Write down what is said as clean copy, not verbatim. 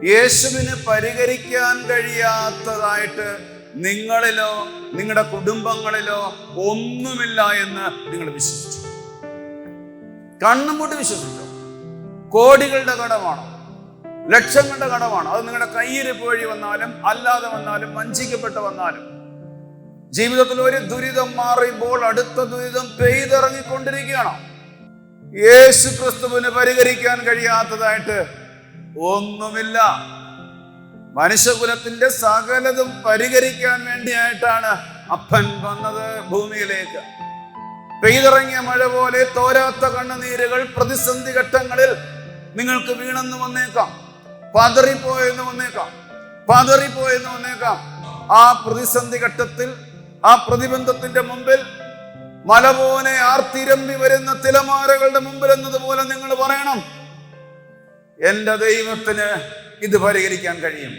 യേശുവിന് പരിഹരിക്കാൻ കഴിയാത്തതായിട്ട് നിങ്ങളിലോ നിങ്ങളുടെ കുടുംബങ്ങളിലോ ഒന്നുമില്ല എന്ന് നിങ്ങൾ വിശ്വസിച്ചു. കണ്ണുമുട്ടി വിശ്വസിച്ചു. കോടികളുടെ കടമാണോ, ലക്ഷങ്ങളുടെ കടമാണോ, അത് നിങ്ങളുടെ കയ്യിൽ പോയി വന്നാലും അല്ലാതെ വന്നാലും വഞ്ചിക്കപ്പെട്ട് വന്നാലും ജീവിതത്തിൽ ഒരു ദുരിതം മാറിയപ്പോൾ അടുത്ത ദുരിതം പെയ്തിറങ്ങിക്കൊണ്ടിരിക്കുകയാണോ? യേശു ക്രിസ്തുവിന് പരിഹരിക്കാൻ കഴിയാത്തതായിട്ട് ഒന്നുമില്ല. മനുഷ്യകുലത്തിന്റെ സകലതും പരിഹരിക്കാൻ വേണ്ടിയായിട്ടാണ് അപ്പൻ വന്നത് ഭൂമിയിലേക്ക്. പെയ്തിറങ്ങിയ മഴ പോലെ തോരാത്ത കണ്ണുനീരുകൾ പ്രതിസന്ധി ഘട്ടങ്ങളിൽ നിങ്ങൾക്ക് വീണെന്ന് വന്നേക്കാം, പതറിപ്പോയെന്ന് വന്നേക്കാം. ആ പ്രതിസന്ധി ഘട്ടത്തിൽ, ആ പ്രതിബന്ധത്തിന്റെ മുമ്പിൽ മല പോലെ ആർത്തിരമ്പി വരുന്ന തിലമാരകളുടെ മുമ്പിൽ എന്നതുപോലെ നിങ്ങൾ പറയണം, എന്റെ ദൈവത്തിന് ഇത് പരിഹരിക്കാൻ കഴിയും.